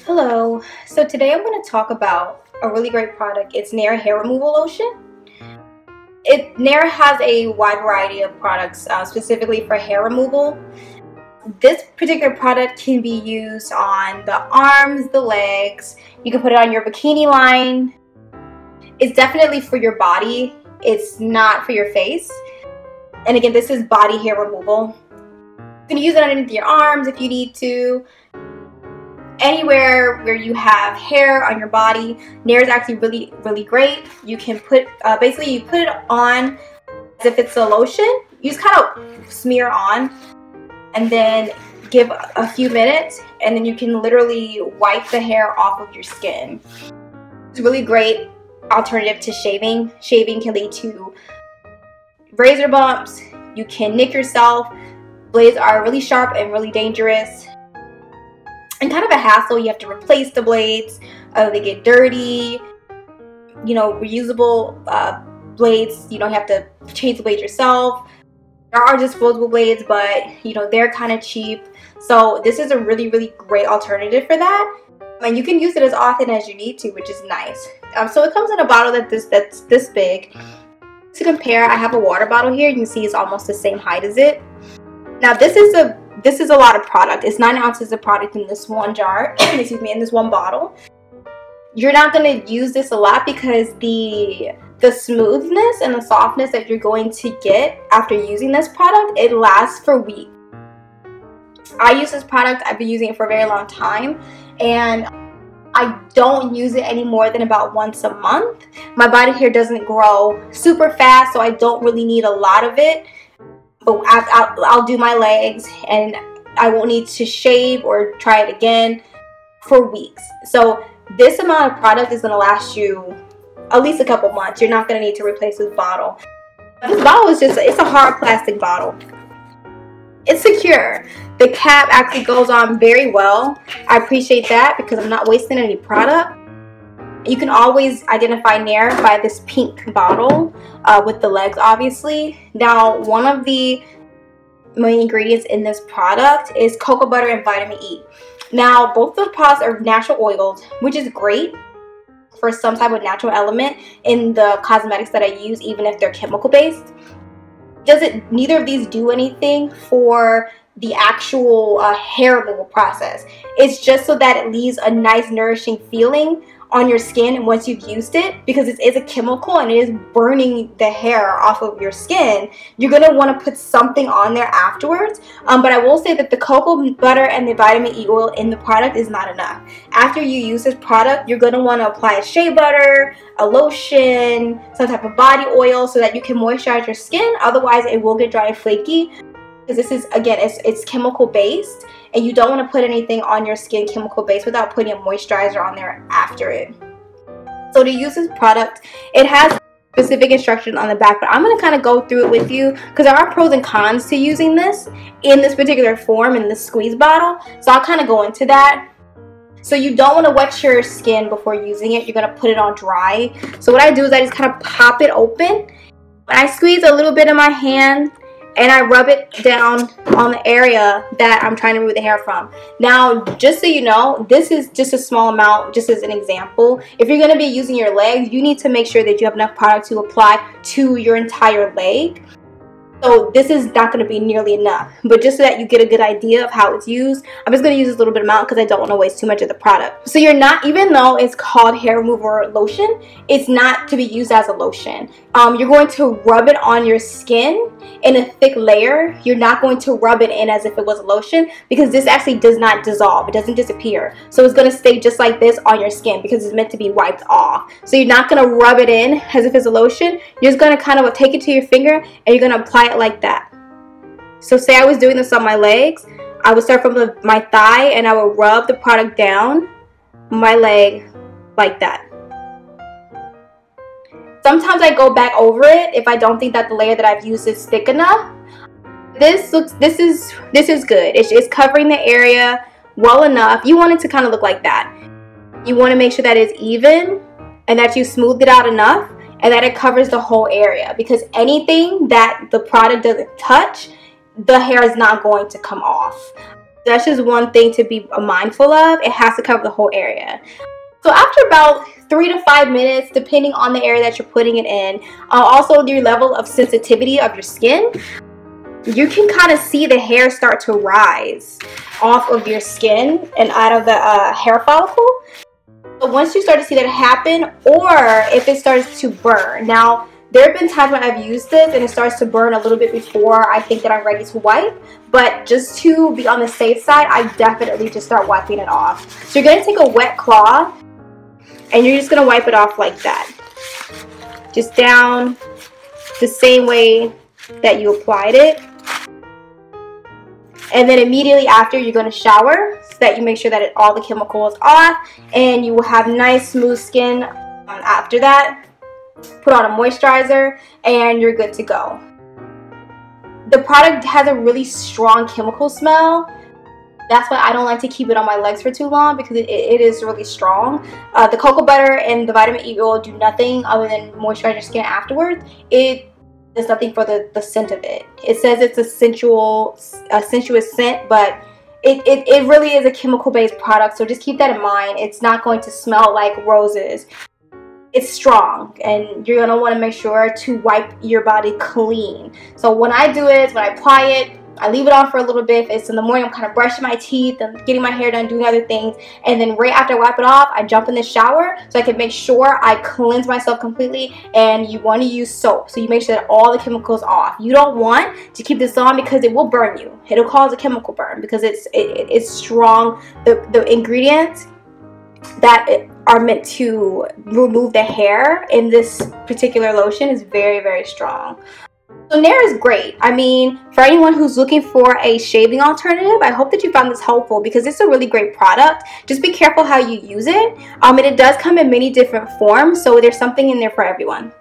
Hello, so today I'm going to talk about a really great product. It's Nair hair removal lotion. Nair has a wide variety of products specifically for hair removal. This particular product can be used on the arms, the legs. You can put it on your bikini line. It's definitely for your body. It's not for your face. And again, this is body hair removal. You can use it underneath your arms if you need to. Anywhere where you have hair on your body, Nair is actually really great. You can put basically you put it on as if it's a lotion. You just kind of smear on and then give a few minutes, and then you can literally wipe the hair off of your skin. It's a really great alternative to shaving. Shaving can lead to razor bumps. You can nick yourself. Blades are really sharp and really dangerous. And kind of a hassle. You have to replace the blades. They get dirty. You know, reusable blades. You don't have to change the blades yourself. There are disposable blades, but you know they're kind of cheap. So this is a really great alternative for that. And you can use it as often as you need to, which is nice. So it comes in a bottle that's this big. To compare, I have a water bottle here. You can see it's almost the same height as it. Now this is a lot of product. It's 9 ounces of product in this one jar, excuse me, in this one bottle. You're not going to use this a lot because the smoothness and the softness that you're going to get after using this product, it lasts for weeks. I use this product, I've been using it for a very long time, and I don't use it any more than about once a month. My body hair doesn't grow super fast, so I don't really need a lot of it. But I'll do my legs and I won't need to shave or try it again for weeks. So this amount of product is going to last you at least a couple months. You're not going to need to replace this bottle. This bottle is it's a hard plastic bottle. It's secure. The cap actually goes on very well. I appreciate that because I'm not wasting any product. You can always identify Nair by this pink bottle with the legs, obviously. Now, one of the main ingredients in this product is cocoa butter and vitamin E. Now, both those products are natural oils, which is great for some type of natural element in the cosmetics that I use, even if they're chemical based. Neither of these do anything for the actual hair removal process. It's just so that it leaves a nice nourishing feeling on your skin once you've used it, because it is a chemical and it is burning the hair off of your skin. You're going to want to put something on there afterwards, but I will say that the cocoa butter and the vitamin E oil in the product is not enough. After you use this product, you're going to want to apply a shea butter, a lotion, some type of body oil so that you can moisturize your skin. Otherwise it will get dry and flaky, because this is, again, it's chemical based, and you don't want to put anything on your skin chemical based without putting a moisturizer on there after it. So to use this product, it has specific instructions on the back, but I'm going to kind of go through it with you because there are pros and cons to using this in this particular form, in this squeeze bottle. So I'll kind of go into that. So you don't want to wet your skin before using it. You're going to put it on dry. So what I do is I just kind of pop it open, and I squeeze a little bit in my hand, and I rub it down on the area that I'm trying to remove the hair from. Now, just so you know, this is just a small amount, just as an example. If you're going to be using your legs, you need to make sure that you have enough product to apply to your entire leg. So this is not going to be nearly enough, but just so that you get a good idea of how it's used, I'm just going to use this little bit amount because I don't want to waste too much of the product. So you're not, even though it's called hair remover lotion, it's not to be used as a lotion. You're going to rub it on your skin in a thick layer. You're not going to rub it in as if it was a lotion, because this actually does not dissolve. It doesn't disappear. So it's going to stay just like this on your skin because it's meant to be wiped off. So you're not going to rub it in as if it's a lotion. You're just going to kind of take it to your finger and you're going to apply it like that. So say I was doing this on my legs, I would start from my thigh and I would rub the product down my leg like that. Sometimes I go back over it if I don't think that the layer that I've used is thick enough. This is good. It's covering the area well enough. You want it to kind of look like that. You want to make sure that it's even and that you smoothed it out enough and that it covers the whole area, because anything that the product doesn't touch, the hair is not going to come off. That's just one thing to be mindful of. It has to cover the whole area. So after about 3 to 5 minutes, depending on the area that you're putting it in, also your level of sensitivity of your skin, you can kind of see the hair start to rise off of your skin and out of the hair follicle. So once you start to see that happen, or if it starts to burn. Now, there have been times when I've used this and it starts to burn a little bit before I think that I'm ready to wipe. But just to be on the safe side, I definitely just start wiping it off. So you're going to take a wet cloth and you're just going to wipe it off like that. Just down the same way that you applied it. And then immediately after, you're going to shower so that you make sure that all the chemical is off. And you will have nice, smooth skin after that. Put on a moisturizer and you're good to go. The product has a really strong chemical smell. That's why I don't like to keep it on my legs for too long, because it is really strong. The cocoa butter and the vitamin E oil do nothing other than moisturize your skin afterwards. It does nothing for the scent of it. It says it's a sensuous scent, but it really is a chemical based product, so just keep that in mind. It's not going to smell like roses. It's strong, and you're going to want to make sure to wipe your body clean. So when I do it, when I apply it, I leave it on for a little bit. If it's in the morning, I'm kind of brushing my teeth and getting my hair done, doing other things. And then right after I wipe it off, I jump in the shower so I can make sure I cleanse myself completely. And you want to use soap, so you make sure that all the chemicals off. You don't want to keep this on because it will burn you. It'll cause a chemical burn because it's strong. The ingredients that are meant to remove the hair in this particular lotion is very, very strong. So Nair is great. I mean, for anyone who's looking for a shaving alternative, I hope that you found this helpful, because it's a really great product. Just be careful how you use it. And it does come in many different forms, so there's something in there for everyone.